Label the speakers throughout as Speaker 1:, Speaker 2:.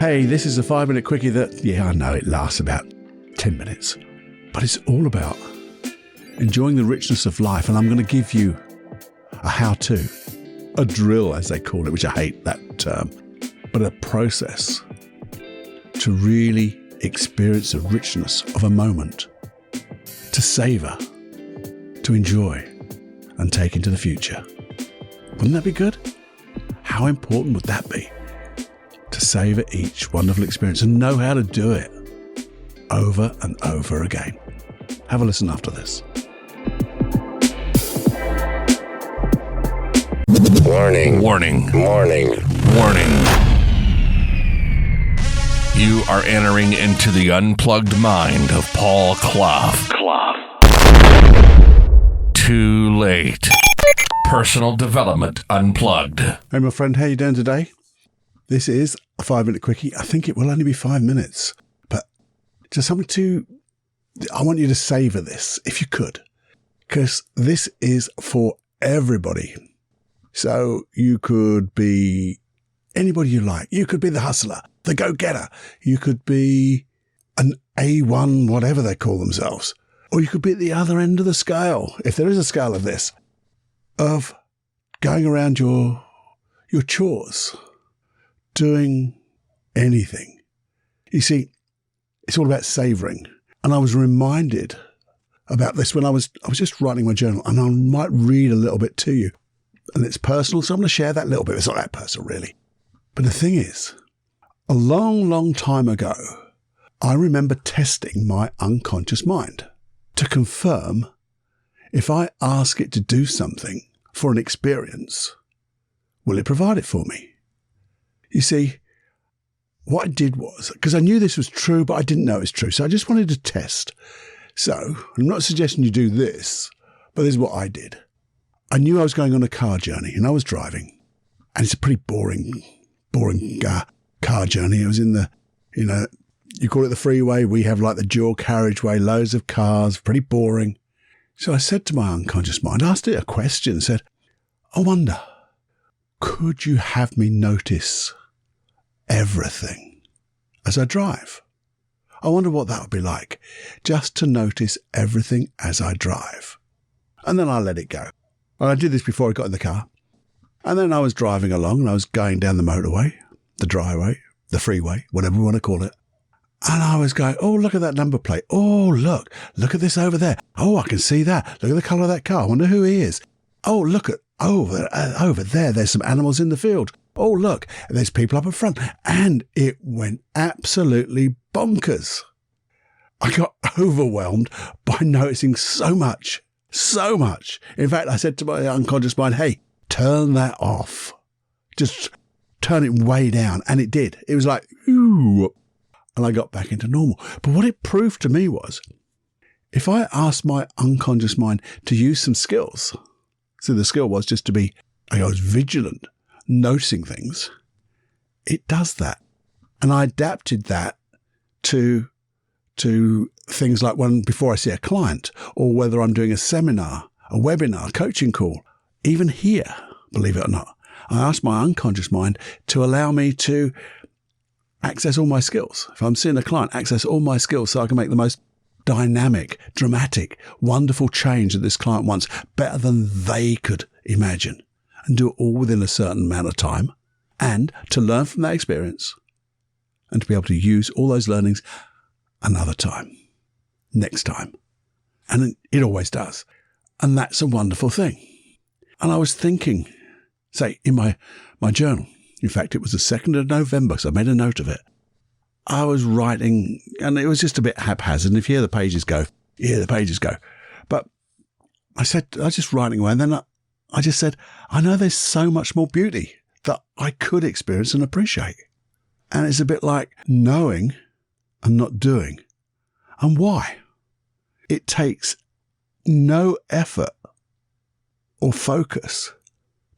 Speaker 1: Hey, this is a 5-minute quickie that, I know it lasts about 10 minutes, but it's all about enjoying the richness of life. And I'm going to give you a how-to, a drill, as they call it, which I hate that term, but a process to really experience the richness of a moment, to savor, to enjoy, and take into the future. Wouldn't that be good? How important would that be? To savor each wonderful experience and know how to do it over and over again. Have a listen after this.
Speaker 2: Warning.
Speaker 3: Warning.
Speaker 2: Warning.
Speaker 3: Warning. You are entering into the unplugged mind of Paul Clough. Too late. Personal Development Unplugged.
Speaker 1: Hey, my friend, how you doing today? This is a 5-minute quickie. I think it will only be 5 minutes, but just something I want you to savor this, if you could, because this is for everybody. So you could be anybody you like. You could be the hustler, the go-getter. You could be an A1, whatever they call themselves. Or you could be at the other end of the scale, if there is a scale of this, of going around your chores, doing anything. You see, it's all about savoring. And I was reminded about this when I was just writing my journal, and I might read a little bit to you. And it's personal, so I'm going to share that little bit. It's not that personal, really. But the thing is, a long, long time ago, I remember testing my unconscious mind to confirm if I ask it to do something for an experience, will it provide it for me? You see, what I did was, because I knew this was true, but I didn't know it was true, so I just wanted to test. So I'm not suggesting you do this, but this is what I did. I knew I was going on a car journey, and I was driving, and it's a pretty boring car journey. I was in the, you call it the freeway. We have like the dual carriageway, loads of cars, pretty boring. So I said to my unconscious mind, asked it a question, said, I wonder, could you have me notice everything as I drive? I wonder what that would be like, just to notice everything as I drive. And then I let it go. And I did this before I got in the car. And then I was driving along and I was going down the motorway, the driveway, the freeway, whatever we want to call it. And I was going, oh, look at that number plate. Oh, look at this over there. Oh, I can see that. Look at the colour of that car. I wonder who he is. Oh, look at over there. There's some animals in the field. Oh, look, there's people up in front. And it went absolutely bonkers. I got overwhelmed by noticing so much. In fact, I said to my unconscious mind, hey, turn that off. Just turn it way down. And it did. It was like, ooh. And I got back into normal. But what it proved to me was, if I asked my unconscious mind to use some skills, so the skill was just to be, I was vigilant, noticing things, it does that. And I adapted that to things like before I see a client, or whether I'm doing a seminar, a webinar, a coaching call. Even here, believe it or not, I asked my unconscious mind to allow me to access all my skills. If I'm seeing a client, access all my skills so I can make the most dynamic, dramatic, wonderful change that this client wants, better than they could imagine, and do it all within a certain amount of time, and to learn from that experience and to be able to use all those learnings another time, next time. And it always does. And that's a wonderful thing. And I was thinking, say, in my journal, in fact, it was the 2nd of November, so I made a note of it. I was writing, and it was just a bit haphazard. And if you hear the pages go, But I was just writing away, and then I just said, I know there's so much more beauty that I could experience and appreciate. And it's a bit like knowing and not doing. And why? It takes no effort or focus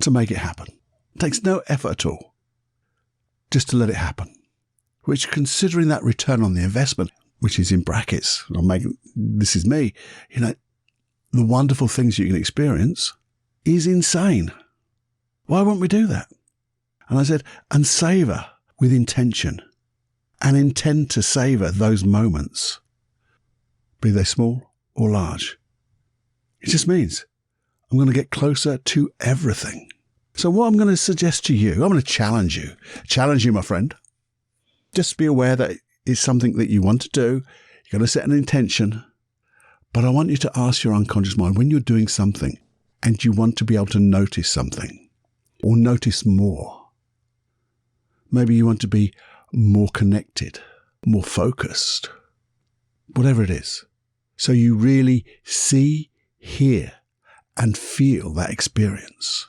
Speaker 1: to make it happen. It takes no effort at all just to let it happen. Which, considering that return on the investment, which is in brackets, this is me, the wonderful things you can experience is insane. Why wouldn't we do that? And I said, and savour with intention. and intend to savor those moments, be they small or large. It just means I'm going to get closer to everything. So what I'm going to suggest to you, I'm going to challenge you, my friend. Just be aware that it's something that you want to do. You're going to set an intention, but I want you to ask your unconscious mind when you're doing something and you want to be able to notice something or notice more. Maybe you want to be more connected, more focused, whatever it is. So you really see, hear, and feel that experience.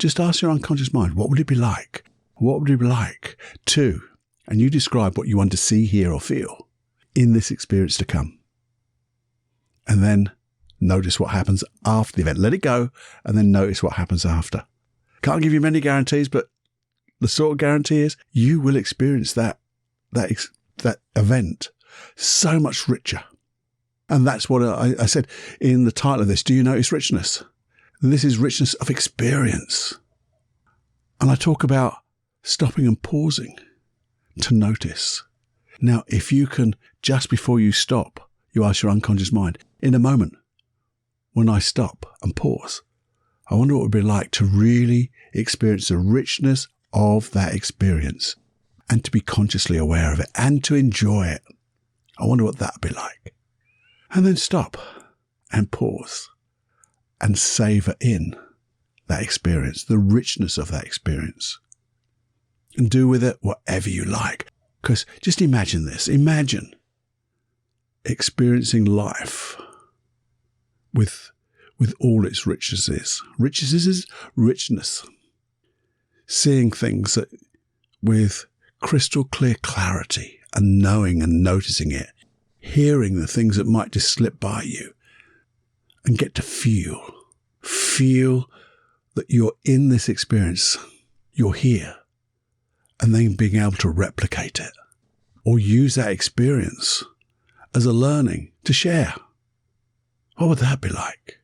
Speaker 1: Just ask your unconscious mind, what would it be like? What would it be like to, and you describe what you want to see, hear, or feel in this experience to come. And then notice what happens after the event. Let it go, and then notice what happens after. Can't give you many guarantees, but the sort of guarantee is you will experience that event so much richer. And that's what I said in the title of this. Do you notice richness? This is richness of experience. And I talk about stopping and pausing to notice. Now, if you can, just before you stop, you ask your unconscious mind, in a moment, when I stop and pause, I wonder what it would be like to really experience the richness of that experience and to be consciously aware of it and to enjoy it. I wonder what that would be like. And then stop and pause and savor in that experience, the richness of that experience. And do with it whatever you like. Because just imagine this. Imagine experiencing life with all its richnesses. Richness. Seeing things with crystal clear clarity and knowing and noticing it. Hearing the things that might just slip by you. And get to feel that you're in this experience. You're here. And then being able to replicate it or use that experience as a learning to share. What would that be like?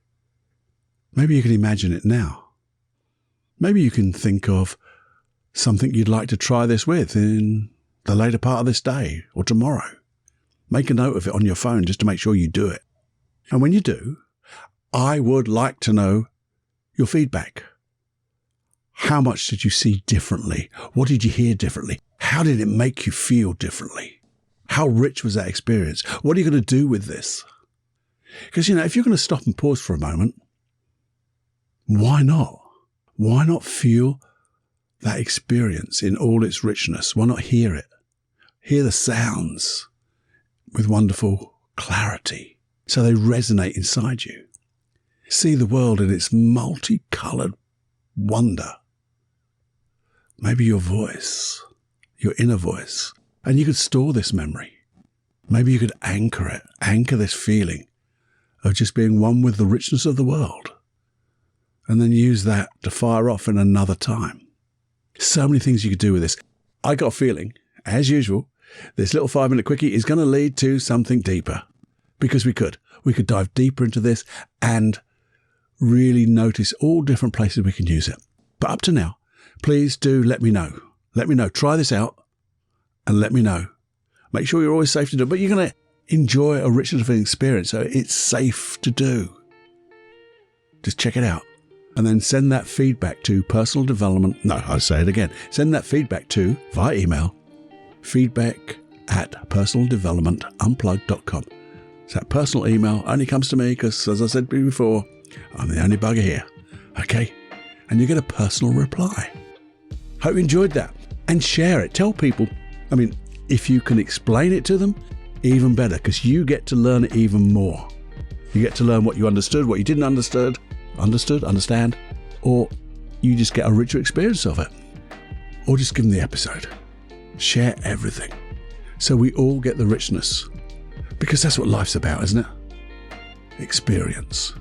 Speaker 1: Maybe you can imagine it now. Maybe you can think of something you'd like to try this with in the later part of this day or tomorrow. Make a note of it on your phone just to make sure you do it. And when you do, I would like to know your feedback. How much did you see differently? What did you hear differently? How did it make you feel differently? How rich was that experience? What are you going to do with this? Because, if you're going to stop and pause for a moment, why not? Why not feel that experience in all its richness? Why not hear it? Hear the sounds with wonderful clarity so they resonate inside you. See the world in its multicolored wonder. Maybe your voice, your inner voice, and you could store this memory. Maybe you could anchor this feeling of just being one with the richness of the world, and then use that to fire off in another time. So many things you could do with this. I got a feeling, as usual, this little 5-minute quickie is going to lead to something deeper, because we could dive deeper into this and really notice all different places we can use it. But up to now, please do let me know. Let me know. Try this out and let me know. Make sure you're always safe to do it, but you're going to enjoy a richness of an experience, so it's safe to do. Just check it out. And then send that feedback to personal development. No, I'll say it again. Send that feedback to, via email, feedback@personaldevelopmentunplugged.com. So that personal email only comes to me because, as I said before, I'm the only bugger here. Okay? And you get a personal reply. Hope you enjoyed that. And share it. Tell people. If you can explain it to them, even better, because you get to learn it even more. You get to learn what you understood, what you didn't understand, or you just get a richer experience of it. Or just give them the episode. Share everything. So we all get the richness. Because that's what life's about, isn't it? Experience.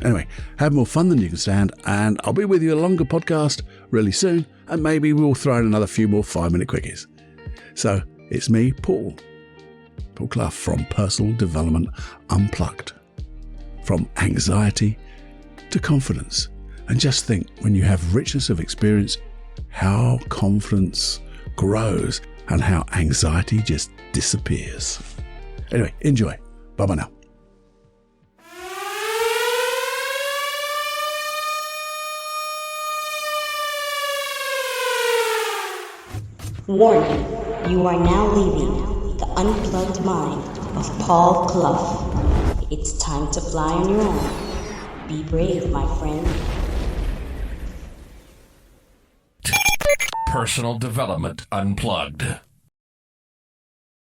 Speaker 1: Anyway, have more fun than you can stand, and I'll be with you a longer podcast really soon, and maybe we'll throw in another few more 5-minute quickies. So, it's me, Paul Clough from Personal Development Unplugged. From anxiety to confidence. And just think, when you have richness of experience, how confidence grows and how anxiety just disappears. Anyway, enjoy. Bye-bye now.
Speaker 2: Warning, you are now leaving the unplugged mind of Paul Clough. It's time to fly on your own. Be brave, my friend.
Speaker 3: Personal Development Unplugged.